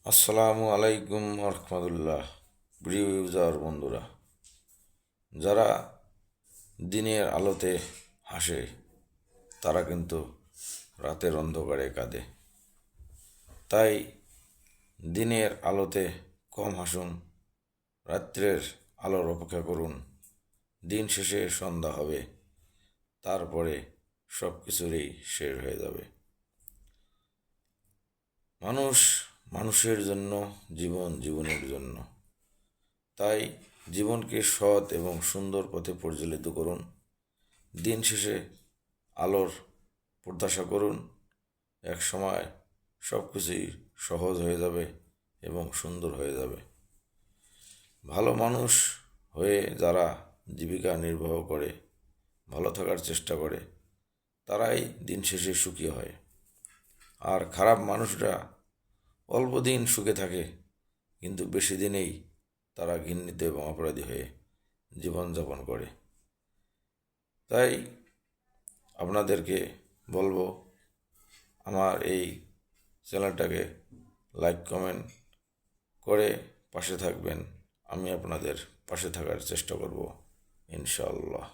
আসসালামু আলাইকুম রহমতুল্লাহ। প্রিয় ইউজার বন্ধুরা, যারা দিনের আলোতে হাসে তারা কিন্তু রাতের অন্ধকারে কাঁদে। তাই দিনের আলোতে কম হাসুন, রাত্রের আলোর অপেক্ষা করুন। দিন শেষে সন্ধ্যা হবে, তারপরে সব কিছুরই শেষ হয়ে যাবে। মানুষ মানুষের জন্য, জীবন জীবনের জন্য। তাই জীবনকে সৎ এবং সুন্দর পথে পরিচালিত করুন। দিন শেষে আলোর প্রত্যাশা করুন। এক সময় সব কিছুই সহজ হয়ে যাবে এবং সুন্দর হয়ে যাবে। ভালো মানুষ হয়ে যারা জীবিকা নির্বাহ করে, ভালো থাকার চেষ্টা করে, তারাই দিন শেষে সুখী হয়। আর খারাপ মানুষরা অল্প দিন সুখে থাকে, কিন্তু বেশি দিনেই তারা ঘৃণিত এবং অপরাধী হয়ে জীবনযাপন করে। তাই আপনাদেরকে বলবো, আমার এই চ্যানেলটাকে লাইক কমেন্ট করে পাশে থাকবেন। আমি আপনাদের পাশে থাকার চেষ্টা করব, ইনশাআল্লাহ।